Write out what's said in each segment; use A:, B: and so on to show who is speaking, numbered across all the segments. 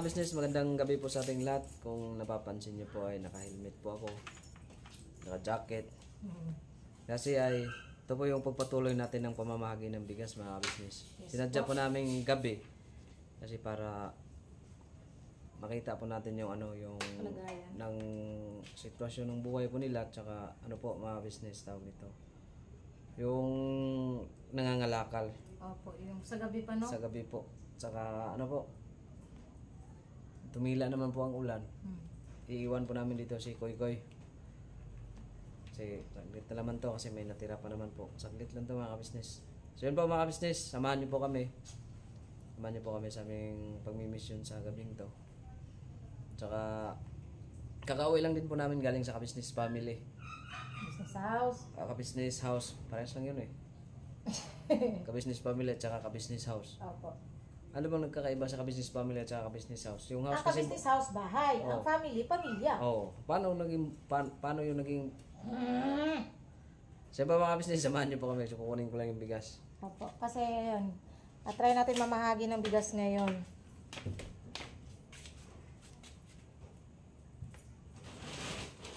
A: mga business, magandang gabi po sa ating lahat. Kung napapansin niyo po ay naka-helmet po ako, naka-jacket. Kasi ay ito po yung pagpatuloy natin ng pamamahagi ng bigas mga business. Sinadya po namin gabi kasi para makita po natin yung yung ng sitwasyon ng buhay po nila at saka po mga business tawag nito. Yung nangangalakal.
B: Opo, yung sa gabi pa, no?
A: Sa gabi po. Saka po, tumila naman po ang ulan. Iiwan po namin dito si Koy Koy. Kasi saglit na naman to kasi may natira pa naman po. Saglit lang to mga business. So yun po mga business, samahan niyo po kami. Samahan niyo po kami sa aming pagmi-mission sa gabing to. Tsaka kakauwi lang din po namin galing sa ka-business family.
B: Business house.
A: Ka-business house. Parehas lang yun eh. Ka-business family at saka ka-business house.
B: Opo.
A: Ano bang nagkakaiba sa ka-business family at saka ka-business house? Yung house kasi
B: ka-business house, bahay. Ang family, pamilya.
A: Paano yung naging Siyempre mga business, samahan niyo po kami. So, kukunin ko lang yung bigas.
B: Opo. Kasi yun, try natin mamahagi ng bigas ngayon.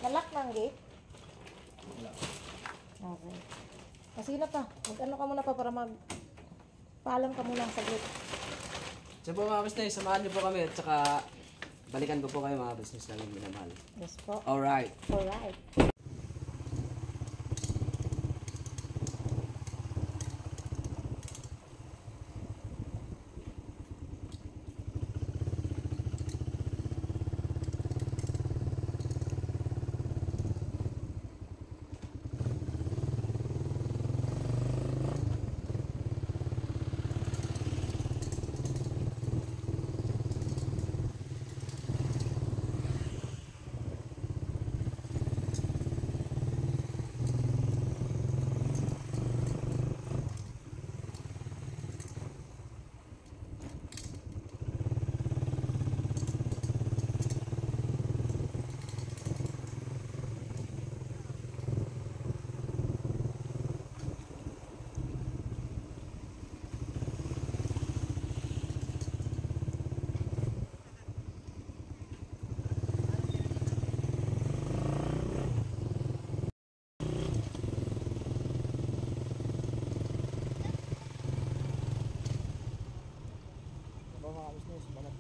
B: Nalak ng gate? Okay. Kasi na pa. Mag-ano ka muna pa para paalam ka muna sa gate.
A: So po mga business, samahan niyo po kami at saka balikan ko po kayo mga business namin minamahal.
B: Yes po.
A: Alright.
B: Alright.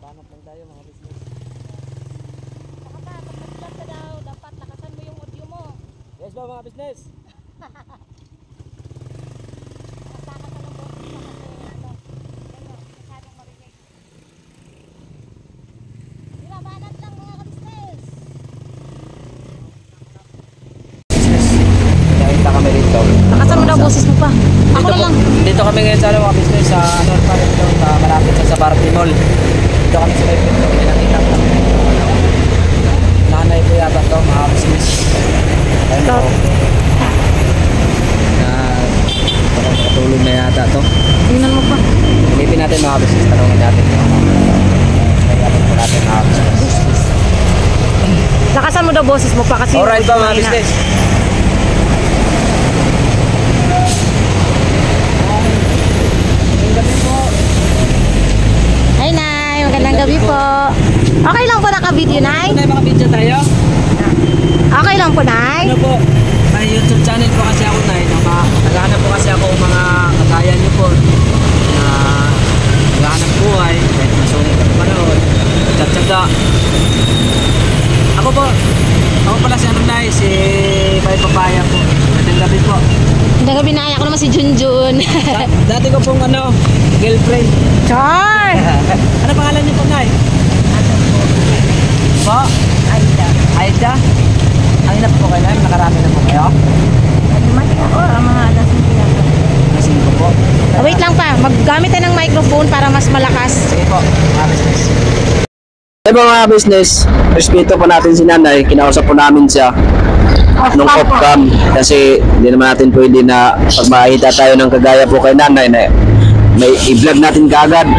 A: Banat lang tayo mga business.
B: Saka pa, kapag ka daw, dapat lakasan mo yung audio mo.
A: Yes ba mga business?
B: Saka ka ng boses mo kasi masyadong marinig. Binabanat lang mga ka-business.
A: Nakita kami rito.
B: Lakasan mo daw boses mo pa. Ako na lang.
A: Dito kami ngayon sa mga business sa North Park dito, sa malapit sa Barty Mall. Dito kami sa Maypin to, may nakita ko. Nanay po yata to, mga business. Ayun po. Patulog na yata to.
B: Tingnan mo pa.
A: Pilipin natin mga business, tanongin natin. Nagkakit po natin mga business.
B: Lakasan mo daw boses mo pa kasi.
A: Alright ba mga business?
B: Hi Nay, magandang gabi po. Okay lang po naka-video Nay?
A: May mga video tayo?
B: Okay lang po Nay?
A: Ano po? May YouTube channel po kasi ako na naghahanap po kasi ako mga kagaya niyo po na naghahanap buhay kahit masungit ang panahon tsaga. Ako pala si Nay, si Pai Papaya po. Magandang gabi po.
B: Magandang gabi Nay, ako naman si Junjun.
A: Dati ko pong girlfriend.
B: Char!
A: Ano pangalan niyo po Nay? Po? Aida. Aida? Ang ina po kayo Nay, nakarami na po kayo?
B: Mga
A: Nasing ko po.
B: wait lang pa, maggamit tayo ng microphone para mas malakas.
A: Sige po, mga business. Mga business, respeto po natin si Nanay, kinausap po namin siya nung off-cam kasi hindi naman natin pwede na pag makita tayo ng kagaya po kay Nanay na may i-vlog natin kaagad.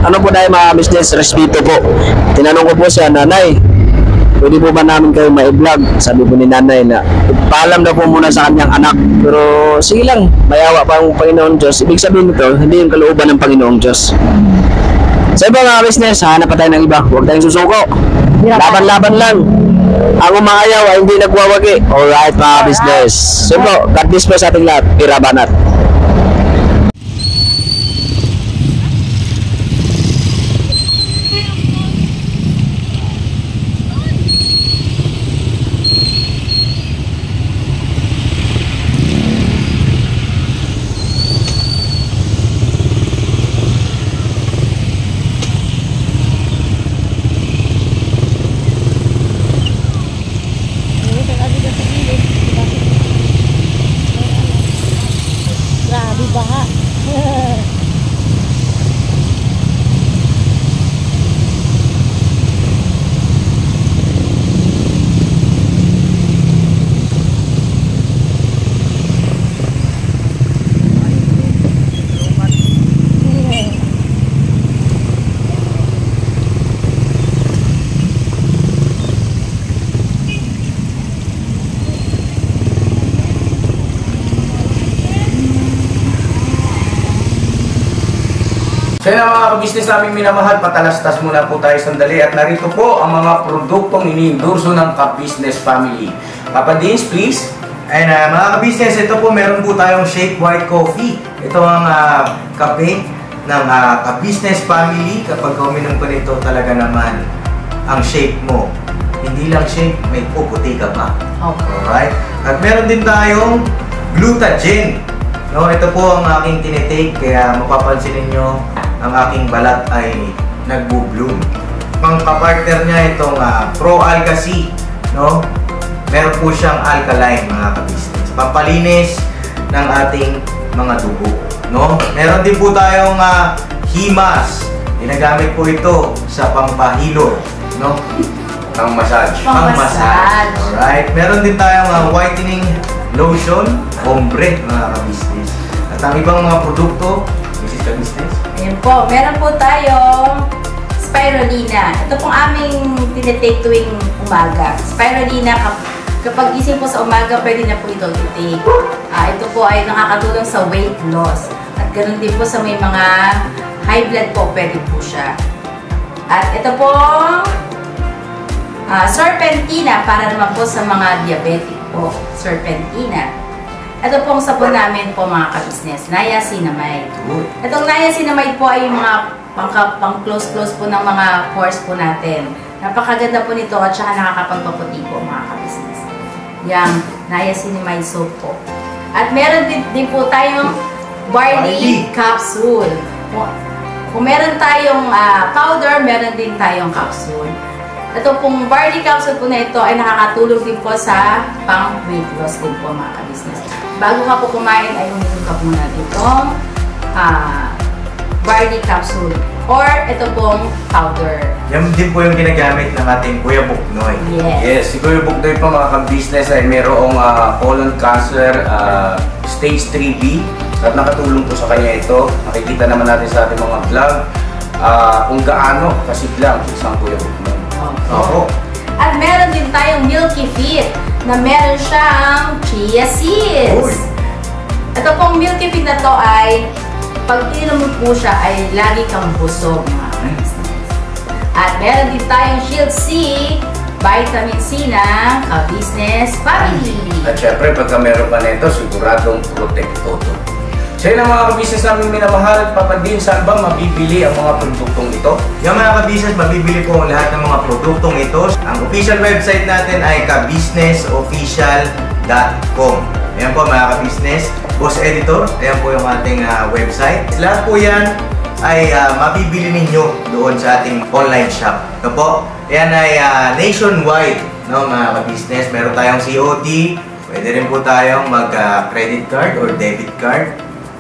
A: Ano po tayo mga business, respeto po. Tinanong ko po siya, Nanay, pwede po ba namin kayo ma-vlog? Sabi po ni Nanay na paalam na po muna sa kanyang anak. Pero sige lang, mayawa pa ang Panginoon Diyos. Ibig sabihin nito, hindi yung kalooban ng Panginoong Diyos.
C: Sa iba mga business, hanap pa tayo ng iba. Huwag tayong susuko. Laban-laban lang. Ang umayaw ay hindi nagwawagi. Alright mga business. So po, God bless po sa ating lahat. Irabanat.
B: Grabe baha.
D: So yun mga kabisnes naming minamahal, patalastas muna po tayo sandali at narito po ang mga produktong iniendorso ng Ka-Business Family. Papa Dins, please.
E: And mga ka-business, ito po meron po tayong Shake White Coffee. Ito ang kape ng Ka-Business Family. Kapag uminom ko nito, talaga naman ang shake mo. Hindi lang shake, may puputi ka pa.
B: Okay.
E: Alright? At meron din tayong Glutagen. No, ito po ang aking tinitake, kaya mapapansin ninyo ang aking balat ay nagbo-bloom. Pang-partner niya itong Pro Alka C, no? Meron po siyang alkaline mga ka-business. Pampalinis ng ating mga dugo, no? Meron din po tayong Himas. Ginagamit po ito sa pampahilo, no?
D: Pang-massage.
E: Pang-massage. Alright. Meron din tayong whitening lotion, ombre mga ka-business. At ang ibang mga produkto, Mrs. Ka-business.
F: Ayan po, meron po tayong spirulina. Ito pong aming tinitake tuwing umaga. Spirulina, kapag gising po sa umaga, pwede na po ito i-take. Ito po ay nakakatulong sa weight loss. At ganoon din po sa may mga high blood po, pwede po siya. At ito pong serpentina, para naman po sa mga diabetic po. Serpentina. Ito pong sabon namin po mga ka-business, niacinamide. Itong niacinamide po ay yung mga pang-close-close po ng mga pores po natin. Napakaganda po nito at saka nakakapagpaputi po mga ka-business. Yung niacinamide soap po. At meron din po tayong barley capsule. Kung meron tayong powder, meron din tayong capsule. Ito pong barley capsule po na ito ay nakakatulong din po sa pang-weight loss din po mga ka-business. Bago ka po kumain ay uminom ka muna itong barley capsule or ito pong powder.
E: Yan din po yung ginagamit ng ating Kuya Buknoy.
F: Yes.
D: Yes, si Kuya Buknoy po mga ka-business ay mayroong colon cancer stage 3B at nakatulong po sa kanya ito. Nakikita naman natin sa ating mga vlog kung gaano kasiglang isang Kuya Buknoy.
E: Oo.
F: At meron din tayong Milky Fit na meron siyang chia seeds.
E: Uy.
F: Ito pong Milky Fit na to ay pag ininom mo po siya ay lagi kang busog mga ka-business. At meron din tayong Shield C, vitamin C ng Ka-Business Family.
D: At syempre, pagka meron ka nito, siguradong protekto to. So yun ang mga ka-business namin minamahal. Papa Din, saan ba mabibili ang mga produktong ito?
E: Yung mga ka-business, mabibili po ang lahat ng mga produktong ito. Ang official website natin ay kabusinessofficial.com. Ayan po mga ka-business. Boss Editor, ayan po yung ating website. Lahat po yan ay mabibili ninyo doon sa ating online shop. Ito po, ayan ay nationwide, no, mga ka-business. Meron tayong COD, pwede rin po tayong mag-credit card or debit card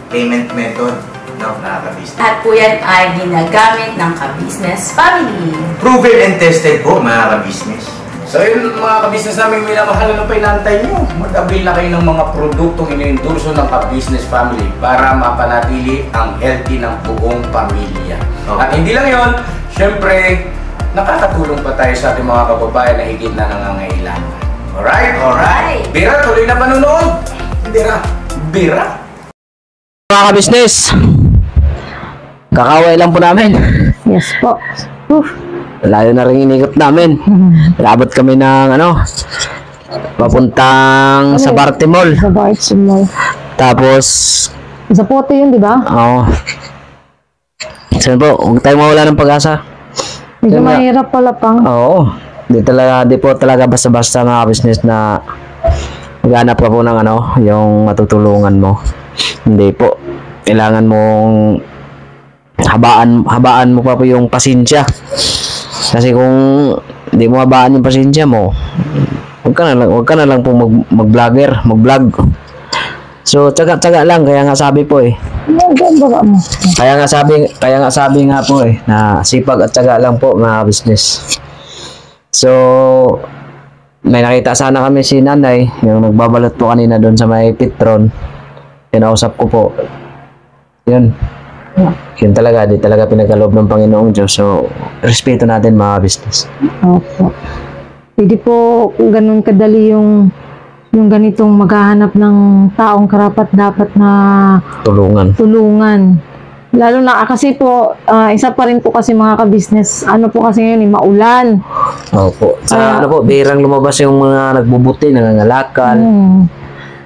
E: payment method, no, mga ka-business.
F: At po yan ay ginagamit ng Ka-Business Family.
E: Proven and tested po, mga ka-business.
D: So yun mga ka-business namin minamahal, ano pa inaantay nyo? Mag-avail na kayo ng mga produktong iniendorso ng Ka-Business Family para mapanatili ang healthy ng buong pamilya.
E: Okay.
D: At hindi lang yun, syempre, nakakatulong pa tayo sa ating mga kababayan na higit na nangangailangan. Alright?
E: Alright.
D: Bira, tuloy na panunood! Bira! Bira!
C: Mga ka-business, kakaway lang po namin.
B: Yes po. Oof.
C: Layo na rin inikot namin. Labot kami ng papuntang sa Bartimol.
B: Sa Bartimol.
C: Tapos,
B: Sa Pote yun, di ba?
C: oo. Saan po, huwag tayong mawala ng pag-asa.
B: Medyo
C: Yun nga.
B: mahirap pala pang.
C: Oo. Di po talaga basta-basta mga business na maghanap ka po ng yung matutulungan mo. Hindi po. Kailangan mong habaan mo pa po yung pasensya. Kasi kung hindi mo habaan yung pasensya mo, wag ka na lang po mag-vlog. So, tsaga lang, kaya nga sabi po
B: Baba mo.
C: Kaya nga sabi nga po na sipag at tsaga lang po mga business. So, may nakita sana kami si nanay, yung nagbabalot po kanina doon sa may Petron. Kinausap ko po. Yun. Yun talaga, di talaga pinagkaloob ng Panginoong Diyos. So, respeto natin mga business.
B: Opo. Hindi po ganun kadali yung ganitong maghahanap ng taong karapat dapat na tulungan. Lalo na kasi po, isa pa rin po kasi mga ka-business, po kasi ngayon, maulan.
C: Opo. Sa bihirang lumabas yung mga nagbubuti, nangangalakal.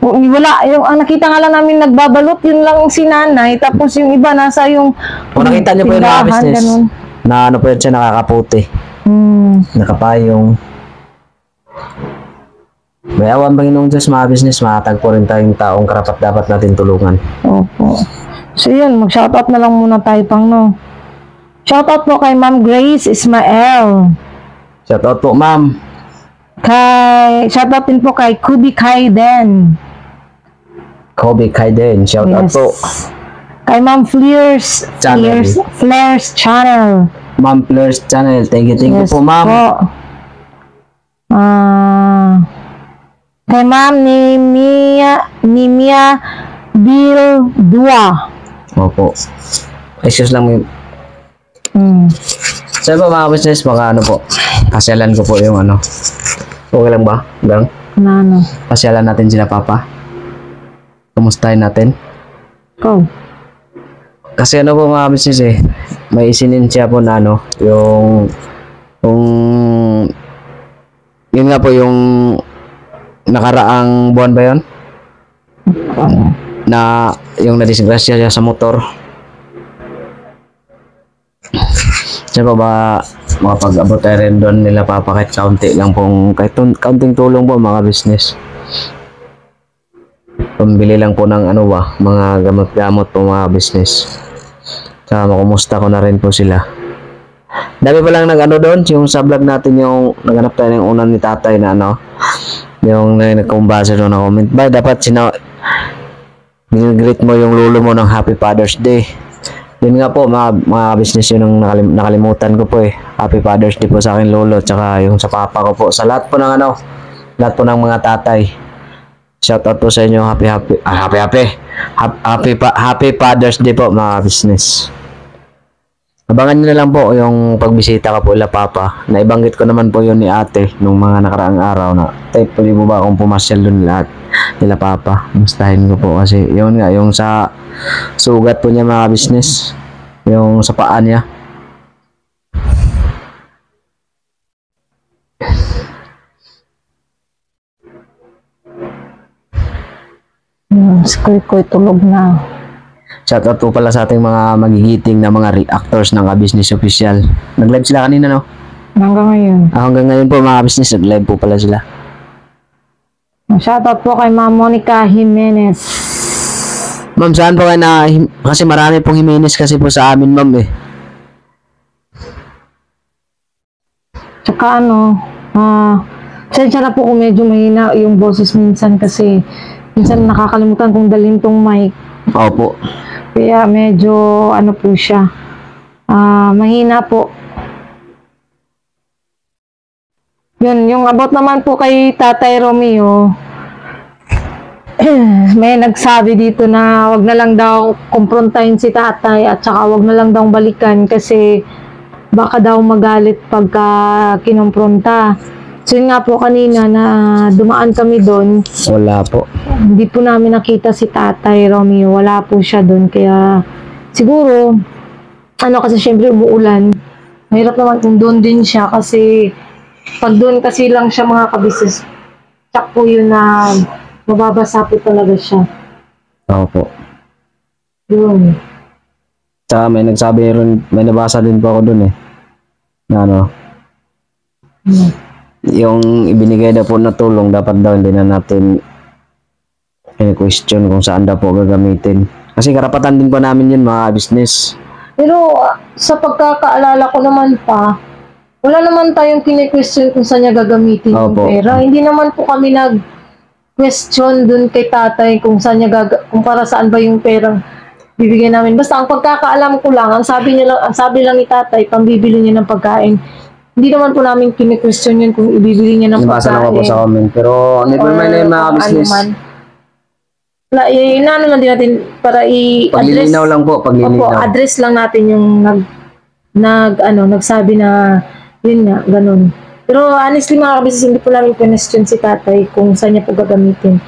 B: Wala, ang nakita nga lang namin nagbabalot, yun lang si nanay, tapos yung iba nasa yung
C: Kung nakita niyo po yung mga
B: tindahan,
C: business,
B: ganun.
C: na po yun siya nakakaputi. Nakapayong. May awan Panginoong Diyos mga business, makatagpo rin tayong taong karapat dapat natin tulungan.
B: Opo. So yun, mag-shoutout na lang muna tayo pang Shoutout po kay Ma'am Grace Ismael.
C: Shoutout po ma'am.
B: Shoutout din po kay Kubi Kaiden.
C: Kobe Kaiden, shoutout
B: Yes.
C: po.
B: Kay Ma'am Flares Channel.
C: Ma'am Fleurs Channel, thank you
B: Yes
C: po ma'am.
B: Kay Ma'am Nimia Bill Dua.
C: Opo. Excuse lang yun. Saan po mga business, po. Pasyalan ko po yung Okay lang ba? Gang? Pasyalan natin sila papa. Kumustahin natin.
B: Go.
C: Kasi po mga business may isinin siya po na yung yun nga po yung nakaraang buwan ba yun? Na yung nadisgrasya siya sa motor. Siya pa ba makapag-abot tayo rin doon nila papa kahit kaunti lang pong, kahit kaunting tulong po mga business. Pambili lang po ng mga gamot-gamot po mga business. Saka makumusta ko na rin po sila. Dami pa lang doon, yung sa vlog natin yung naghanap tayo ng unan ni tatay na yung nagkumbasa doon na comment. Ba, dapat greet mo yung lolo mo ng Happy Father's Day. Yun nga po mga business yun ang nakalimutan ko po Happy Father's Day po sa akin lolo, tsaka yung sa papa ko po. Sa lahat po ng lahat po ng mga tatay. Shout out po sa inyo, Happy Father's Day po mga business. Abangan nyo na lang po yung pagbisita ka po ila papa. Naibanggit ko naman po yun ni ate nung mga nakaraang araw na pwede mo ba akong pumasyal dun lahat nila papa. Mustahin ko po kasi yun nga yung sa sugat po niya mga business, yung sa paa niya.
B: Koy tulog na.
C: Shoutout po pala sa ating mga magigiting na mga reactors ng Business Official. Nag-live sila kanina
B: Hanggang ngayon.
C: Hanggang ngayon po mga business, nag-live po pala sila.
B: Shoutout po kay Ma'am Monica Jimenez.
C: Ma'am, saan po kayo kasi marami pong Jimenez kasi po sa amin ma'am
B: Tsaka sensya na po kung medyo mahina yung boses minsan kasi minsan nakakalimutan kong dalhin tong mic.
C: Opo.
B: Kaya medyo po siya. Mahina po. Yun, yung about naman po kay Tatay Romeo, may nagsabi dito na wag na lang daw kumprontahin si tatay at saka wag na lang daw balikan kasi baka daw magalit pagka kinumpronta. So yun nga po kanina na dumaan kami doon.
C: Wala po.
B: Hindi po namin nakita si Tatay Romeo. Wala po siya doon. Kaya siguro ano kasi syempre umuulan. Mahirap naman kung doon din siya kasi pag doon kasi lang siya mga kabisnes, tsak po yun na mababasa po talaga siya.
C: Opo.
B: Yun.
C: Tsaka may nagsabi rin, may nabasa din po ako dun eh. Na ano, yung ibinigay na po na tulong, dapat daw hindi na natin question kung saan daw po gagamitin. Kasi karapatan din po namin yun mga business.
B: Pero sa pagkakaalala ko naman pa, wala naman tayong kini-question kung saan niya gagamitin yung
C: Opo.
B: pera. Hindi naman po kami nag-question dun kay tatay kung saan niya kung para saan ba yung perang bibigyan namin. Basta ang pagkakaalam ko lang, ang sabi lang ni tatay, pambibili niya ng pagkain. Hindi naman po namin kini-question yun kung ibibili niya ng
C: Nabasa
B: pagkain.
C: naman po sa comment. Pero never mind na yung mga business.
B: Wala, inaano lang din natin para i-address.
C: Paglilinaw lang po, paglilinaw.
B: Opo, address lang natin yung nagsabi na yun nga, ganun. Pero honestly mga kabisnes, hindi po namin question si tatay kung saan niya po gagamitin.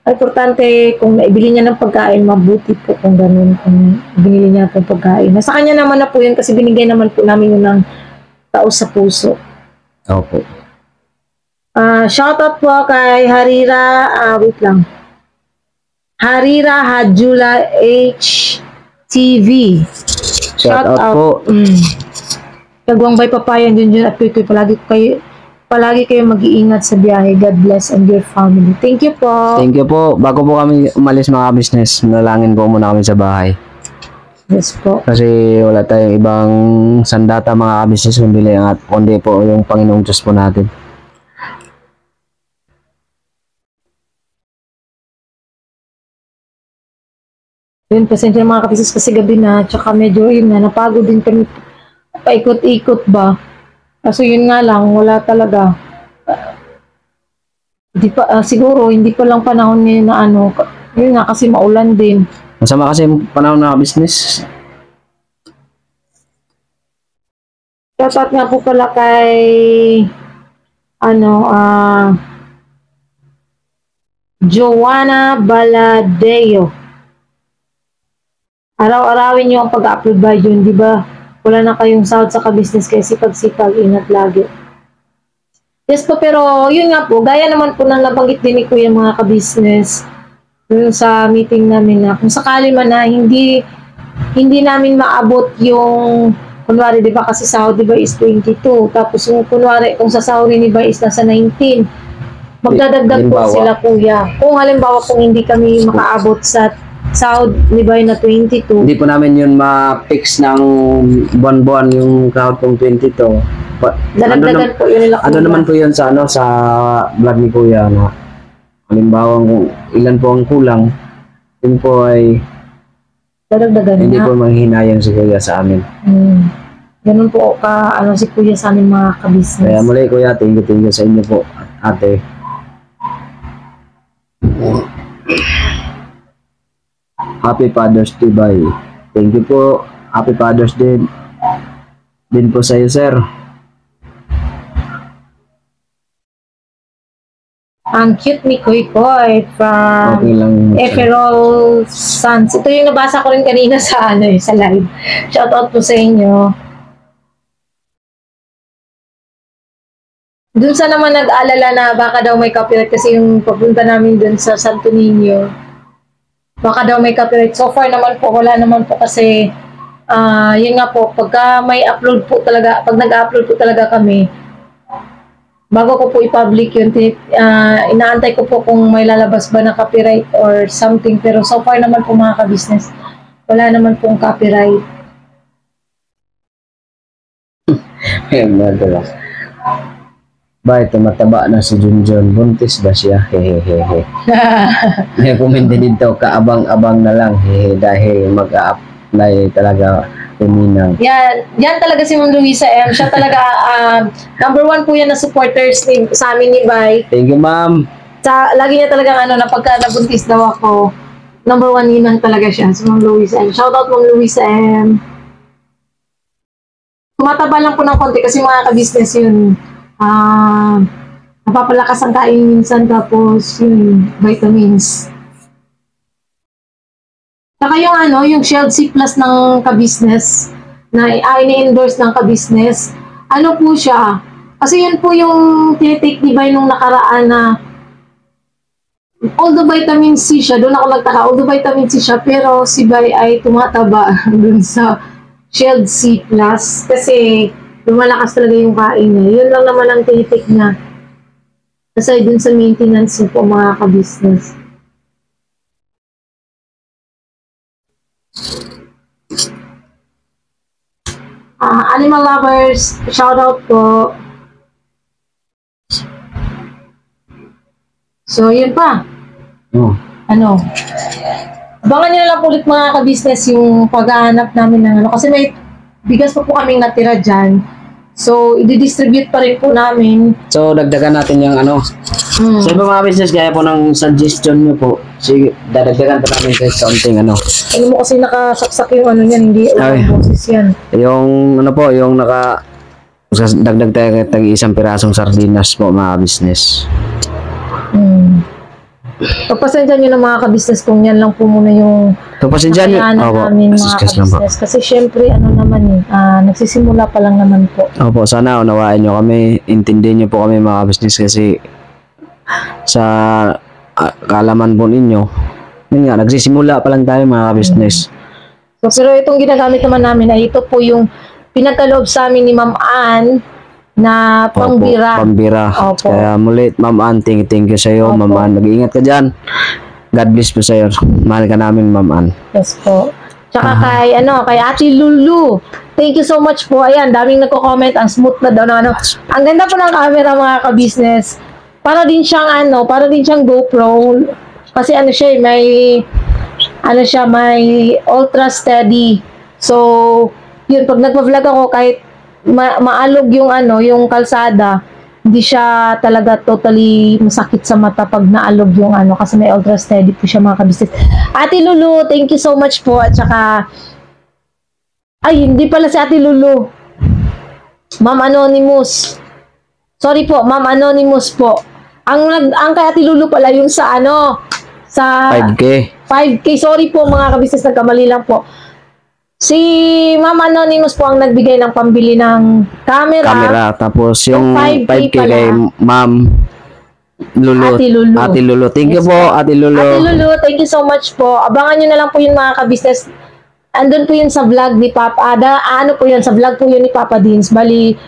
B: Ang importante, kung naibili niya ng pagkain, mabuti po kung ganun, kung binili niya ng pagkain. Nasa kanya naman na po yun kasi binigay naman po namin yun ng tao sa puso.
C: Opo.
B: Shoutout po kay Harira, wait lang. Harira Hadjula HTV.
C: Shout out po.
B: Kagwang bay papayan Junjun at Kuy, palagi kayo mag-iingat sa biyahe. God bless and your family. Thank you po.
C: Thank you po. Bago po kami umalis mga business, nalangin po muna kami sa bahay.
B: Yes po.
C: Kasi wala tayong ibang sandata mga business kundi po yung Panginoong Diyos po natin.
B: Yun, pasensya mga kapisis kasi gabi na, tsaka medyo yun na, napagod din kami paikot-ikot ba. Kaso yun nga lang, wala talaga. Siguro, hindi pa lang panahon ngayon na ano, yun nga kasi maulan din.
C: Masama kasi yung panahon na business.
B: Shoutout nga po pala kay Joanna Baladeo. Araw-arawin nyo ang pag-upload ba yun, di ba? Wala na kayong sahod sa ka-business kaya sipag-sipag, ingat lagi. Yes po, pero yun nga po, gaya naman po ng nabanggit din ni Kuya mga ka-business yun sa meeting namin na kung sakali man na hindi namin maabot yung kunwari, di ba kasi sahod di ba is 22, tapos yung kunwari kung sa sahod ni ba is nasa 19, magdadagdag po sila Kuya. Kung halimbawa kung hindi kami makaabot sa sahod ni ba na 22,
C: Hindi po namin yun ma-fix ng buwan-buwan yung sahod kong 22.
B: dadagdagan po yun nila Kuya.
C: Ano naman po yun sa sa vlog ni Kuya na halimbawa kung ilan po ang kulang, yun po ay
B: dadagdagan
C: hindi
B: na.
C: po manghinayang si Kuya sa amin.
B: Ganun po si Kuya sa amin mga ka-business.
C: Kaya muli Kuya, thank you sa inyo po, ate. Happy Father's Day, bye. Thank you po. Happy Father's Day din po sa iyo, sir.
B: Ang cute ni Kuy Koy from
C: Okay lang.
B: Eferol Sons. Ito yung nabasa ko rin kanina sa sa live. Shoutout po sa inyo. Dun sa naman nag-alala na baka daw may copyright kasi yung papunta namin dun sa Santo Niño. Baka daw may copyright. So far naman po, wala naman po kasi yun nga po, pagka may upload po talaga, pag nag-upload po talaga kami, bago ko po i-public yun, inaantay ko po kung may lalabas ba na copyright or something. Pero so far naman po mga ka-business, wala naman pong copyright.
C: Ayan, nagdala. Bakit tumataba na si Junjun? Buntis ba siya? Hehehehe. May pumunta dito, kaabang-abang na lang. Hehe, dahil mag-a-apply talaga kuminang.
B: Yan talaga si Ma'am Luisa M. Siya talaga, number 1 po yan na supporters sa amin ni Bay.
C: Thank you, ma'am.
B: Lagi niya talagang na pagka nabuntis daw ako, number 1 ninang talaga siya, si Ma'am Luisa M. Shoutout Ma'am Luisa M. Tumataba lang po ng konti kasi mga ka-business yun. Napapalakas ang kain minsan tapos yung vitamins. Saka yung yung Shield C Plus ng ka-business, na ini-endorse ng ka-business. Ano po siya? Kasi yan po yung tinitake ni Bay nung nakaraan na although vitamin C siya, doon ako nagtaka, although vitamin C siya, pero si Bay ay tumataba dun sa Shield C+, kasi lumalakas talaga yung kain niya. Yun lang naman ang tinitake niya. Aside dun sa maintenance po mga ka-business. Animal lovers, shout out po. So, yun pa. Ano? Abangan nyo na lang ulit mga ka-business yung paghahanap namin ng ano. Kasi may bigas pa po kaming natira dyan. So, i-distribute pa rin po namin.
C: So, dagdagan natin yung ano. So, iba mga business, gaya po ng suggestion nyo po. Sige, dadagdagan pa namin sa kaunting ano.
B: Ano mo kasi nakasaksak yung ano yan, hindi ulang boses yan.
C: Yung ano po, yung dagdag tayo tag isang pirasong sardinas po mga business.
B: Pagpasensya nyo ng mga ka-business kung yan lang po muna yung
C: Pagpasensya nyo
B: namin mga ka-business. Kasi syempre, ano naman nagsisimula pa lang naman po.
C: Opo, sana unawain nyo kami, intindihin nyo po kami mga business kasi sa kaalaman po ninyo, yun nga, nagsisimula pa lang tayo mga business.
B: So, pero itong ginagamit naman namin ay ito po yung pinagkaloob sa amin ni Ma'am Ann na pambira.
C: Opo, pambira.
B: Opo.
C: Kaya muli, Ma'am Ann, thank you sa iyo, Ma'am Ann. Mag-iingat ka dyan. God bless po sa iyo. Mahal ka namin, Ma'am Ann.
B: Yes po. Tsaka kay Ate Lulu. Thank you so much po. Ayan, daming nagko-comment. Ang smooth na daw. Ang ganda po ng camera mga ka-business. Para din siyang GoPro. Kasi siya, may ultra steady. So, yun, pag nagpa-vlog ako, kahit maalog yung kalsada, hindi siya talaga totally masakit sa mata pag naalog yung kasi may ultra steady po siya mga ka-business. Ate Lulu, thank you so much po. At saka, hindi pala si Ate Lulu. Ma'am Anonymous. Sorry po, Ma'am Anonymous po. Ang kay Ate Lulu pala yung sa sa 5K. Sorry po mga ka-business, nagkamali lang po. Si Ma'am Anonymous po ang nagbigay ng pambili ng camera.
C: Tapos yung 5K kay Ma'am Lulu. Ate Lulu. Thank you po, Ate Lulu.
B: Ate Lulu, thank you so much po. Abangan nyo na lang po yun mga ka-business. Andun po yun sa vlog ni Papa. Sa vlog po yun ni Papa Dins. Bali,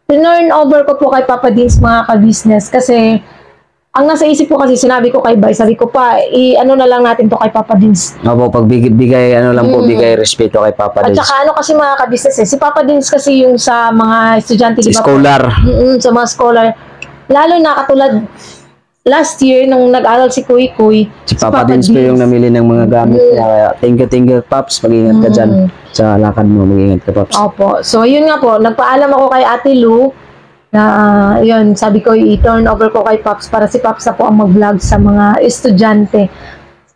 B: turn over ko po kay Papa Dins mga ka-business. Kasi, ang nasa isip ko kasi, sinabi ko kay Bay, sabi ko pa, na lang natin to kay Papa Dins.
C: Opo, pag bigay bigay respeto kay Papa Dins.
B: At saka kasi mga ka-business si Papa Dins kasi yung sa mga estudyante,
C: si scholar.
B: Sa mga scholar. Lalo na katulad, last year, nung nag-aral si Kuy,
C: si Papa Dins po yung namili ng mga gamit niya. Kaya, thank you, Paps. Mag-ingat ka dyan. Sa lakad mo, mag-ingat ka, Paps.
B: Opo. So, yun nga po, nagpaalam ako kay Ate Lu, na yun, sabi ko i-turn over ko kay Pops para si Pops na po ang mag-vlog sa mga estudyante.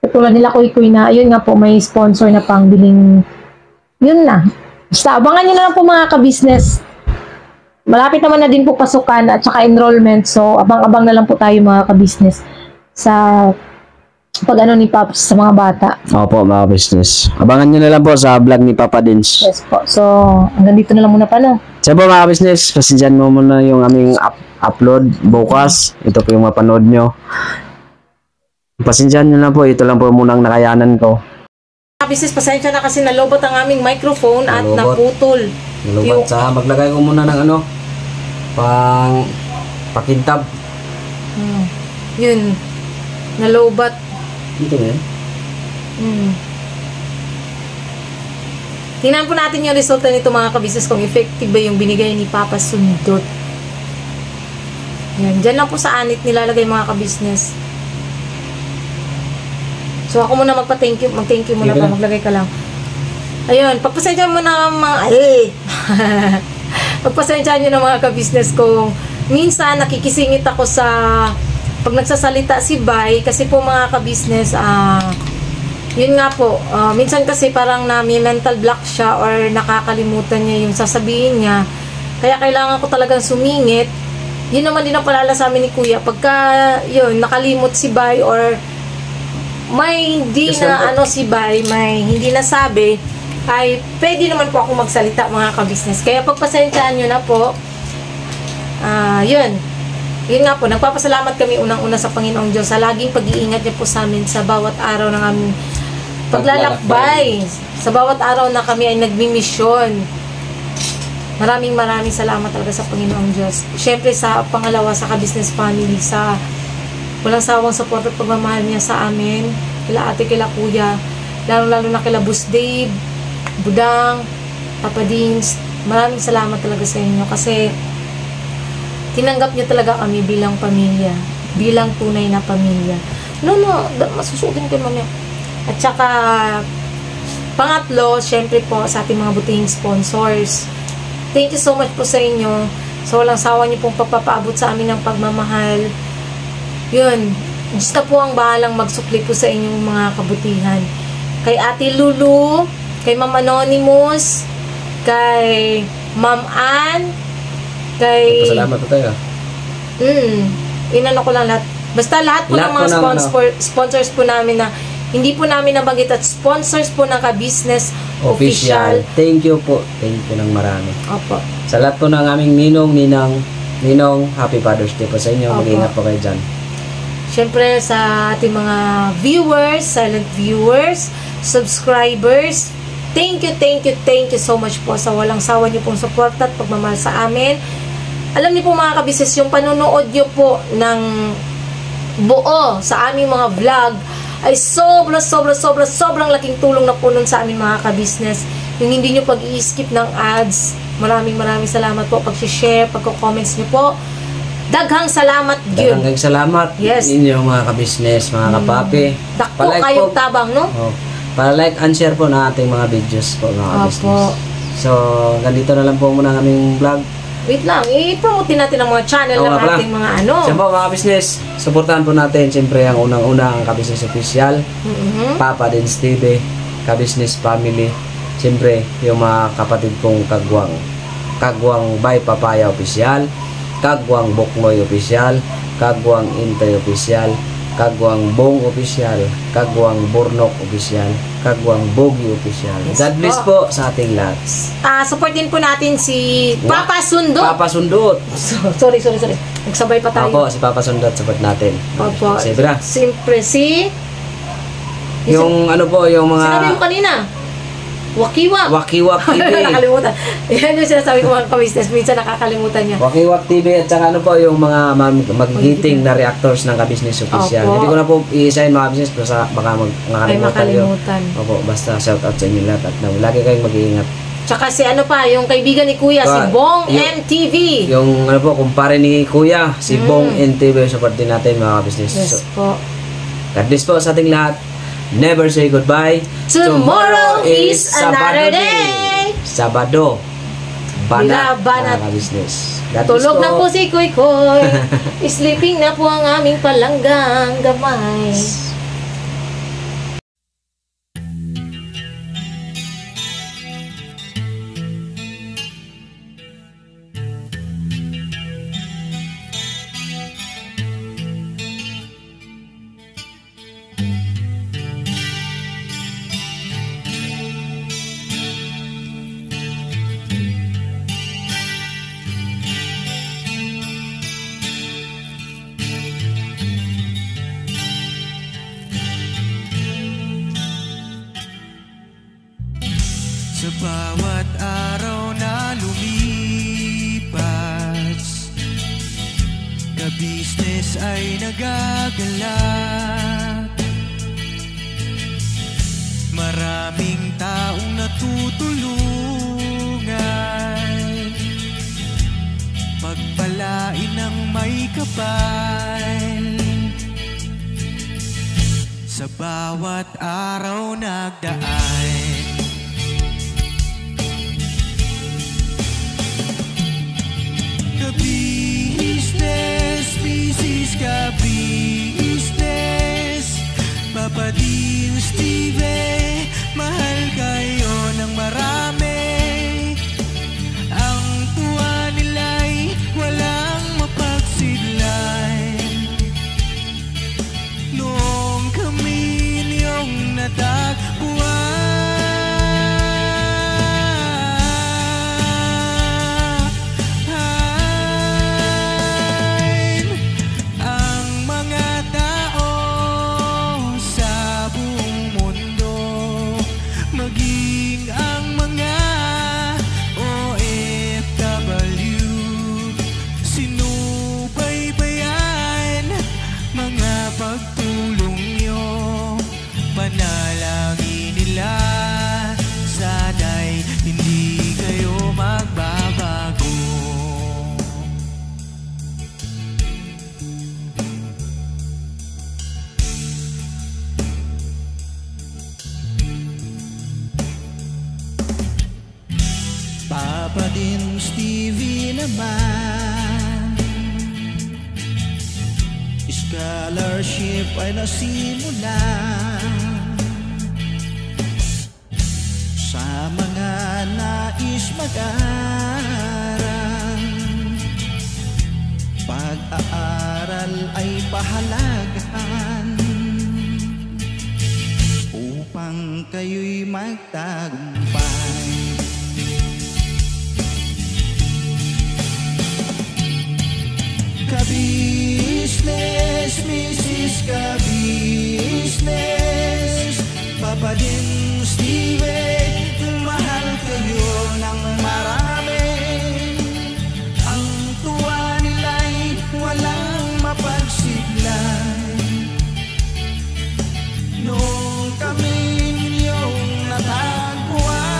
B: Tulad nila Kuy na, yun nga po, may sponsor na pang biling, yun na. Basta, abangan nyo na lang po mga ka-business. Malapit naman na din po pasukan at saka enrollment. So, abang-abang na lang po tayo mga ka-business sa pag ni Pops sa mga bata.
C: Opo, mga business. Abangan nyo na lang po sa vlog ni Papa Dins.
B: Yes po. So, hanggang dito na lang muna pa,
C: So po mga business, pasensyahan mo muna yung aming upload bukas. Ito po yung mapanood nyo. Pasensyahan nyo na po, ito lang po munang nakayanan ko.
B: Business, pasensya na kasi nalobot ang aming microphone at naputol.
A: Nalobot sa maglagay ko muna ng pakintab.
B: Yun. Nalobat.
A: Ito na yan.
B: Tingnan po natin yung resulta nito mga ka-business kung effective ba yung binigay ni Papa Sundot. Yan. Diyan lang po sa anit nilalagay mga ka-business. So ako muna mag-thank you muna pa. Maglagay ka lang. Ayun. Pagpasensya mo na pagpasensya nyo na mga ka-business kung minsan nakikisingit ako sa pag nagsasalita si Bay kasi po mga ka-business yun nga po, minsan kasi parang may mental block siya or nakakalimutan niya yung sasabihin niya. Kaya kailangan ko talagang sumingit. Yun naman din ang palala sa amin ni Kuya. Pagka yun, nakalimot si Bay or may hindi na si Bay, may hindi nasabi, ay pwede naman po ako magsalita mga ka-business. Kaya pagpasensyaan nyo na po. Yun nga po, nagpapasalamat kami unang-una sa Panginoong Diyos sa laging pag-iingat niya po sa amin sa bawat araw ng aming paglalakbay. Sa bawat araw na kami ay nagmimisyon. Maraming salamat talaga sa Panginoong Diyos. Siyempre sa pangalawa, sa ka-business family, sa walang sawang support at pagmamahal niya sa amin, kila ate, kila kuya, lalo na kila Boss Dave, Budang, Papa Dings. Maraming salamat talaga sa inyo kasi tinanggap niyo talaga kami bilang pamilya, bilang tunay na pamilya. Masusukin ko mamaya. At saka pangatlo, syempre po sa ating mga butihing sponsors. Thank you so much po sa inyo. So walang sawa niyo pong pagpapaabot sa amin ng pagmamahal. Yun, Diyos na po ang bahalang magsukli po sa inyong mga kabutihan. Kay Ate Lulu, kay Ma'am Anonymous, kay Ma'am Ann, kay...
C: Salamat po tayo.
B: Inano ko lang lahat. Basta lahat po ng mga sponsors po namin na hindi po namin nabanggit at sponsors po ng ka-business official.
C: Thank you po. Thank you ng marami.
B: Opo.
C: Sa lahat po ng aming ninong, Happy Father's Day po sa inyo. Mag-ingat po kayo dyan.
B: Siyempre sa ating mga viewers, silent viewers, subscribers, thank you so much po sa walang sawa niyo pong support at pagmamahal sa amin. Alam niyo po mga ka-business, yung panonood niyo po ng buo sa aming mga vlog ay sobrang laking tulong na po nun sa aming mga ka-business. Yung hindi nyo pag-i-skip ng ads, maraming salamat po. Pag-share, pagko-comments nyo po, daghang salamat yun.
C: Daghang salamat ninyo mga ka-business, mga kapapi.
B: Dakpo kayong tabang, no?
C: Para like and share po na ating mga videos po mga ka-business. So, ganito na lang po muna ang aming vlog.
B: Wait lang, i-promote natin ang mga channel ng ating mga ano.
C: Siyempre mga ka-business, supportahan po natin siyempre ang unang-una ang ka-business official, Papa Dins TV, ka-business family, siyempre yung mga kapatid kong Kagwang by Papaya official, Kagwang Bokmoy official, Kagwang Intay official, Kagwang Bong official, Kagwang Burnok official, Kagwang Bogi official. God bless po sa ating lahat.
B: Supportin po natin si Papa Sundot.
C: Papa Sundot.
B: Sorry. Nagsabay pa tayo.
C: Opo, si Papa Sundot support natin.
B: Opo.
C: Siyempre.
B: Siyempre si...
C: Yung ano po, yung mga...
B: Sinabi mo kanina. Wakiwak
C: TV.
B: Nakakalimutan. Yan yung sinasabi ko mga ka-business. Minsan nakakalimutan niya.
C: Wakiwak TV at saka ano po yung mga magigiting na reactors ng ka-business official.
B: Opo.
C: Hindi ko na po i-sign mga business pero baka
B: makalimutan.
C: Opo, basta shout out sa inyo lahat at lagi kayong mag-iingat.
B: Tsaka si ano pa, yung kaibigan ni Kuya, si Bong MTV.
C: Yung ano po, kumpare ni Kuya, si Bong MTV, support din natin mga ka-business.
B: Yes po.
C: God bless po sa ating lahat. Never say goodbye.
B: Tomorrow is another day.
C: Sabado. Banat.
B: Banat.
C: Mga business.
B: Tulog na po si Kuy Koy. Sleeping na po ang aming palanggang gamay.
G: Sa bawat araw na lumipas, ka-business ay nagagalak. Maraming taong natutulungan, pagpalain ng may kapal. Sa bawat araw nagdaan, ka-business, business ka-business, Papa Dins TV, mahal kayo ng marami. Ang tuwa nila'y walang mapagsidlan. Noong kami niyong natagpuan, nila, sana'y hindi kayo magbabago. Papa din Stevie naman, scholarship ay nasimula sa mga nais mag-aral. Pag-aaral ay pahalagahan upang kayo'y magtagumpay. Ka-business, Mrs. Ka-business, Papa din Steve, mahal kayo ng marami. Ang tuwa nila'y walang mapagsiglay. Nung kami ninyong natagpuan,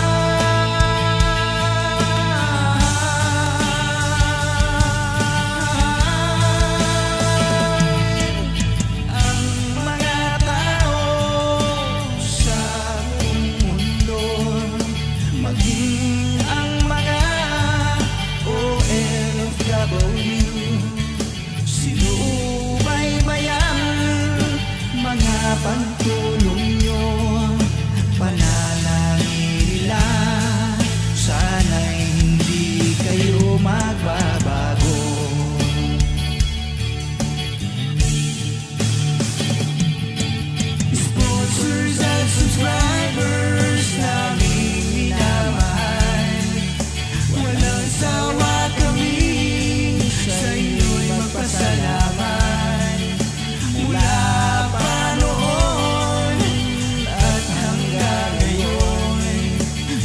G: pagtulong nyo, panalangin nila, sana'y hindi kayo magbabago. Sponsors at subscribers namin minamahal, walang sawa kami sa inyo'y magpasalamat. Mula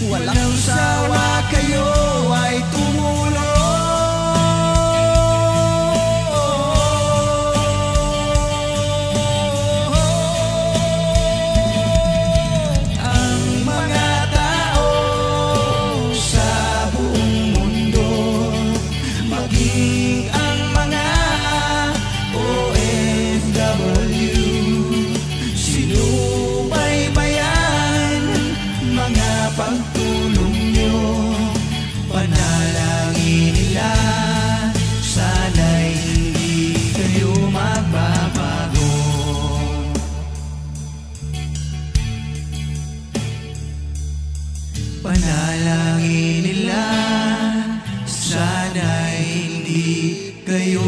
G: walang sawa kayo ay tumulong. Ang mga tao sa buong mundo, maging ang mga OFW, sinubaybayan mga pagtulong nyo, panalangin nila, sana'y hindi kayo magbabago. Panalangin nila, sana'y hindi kayo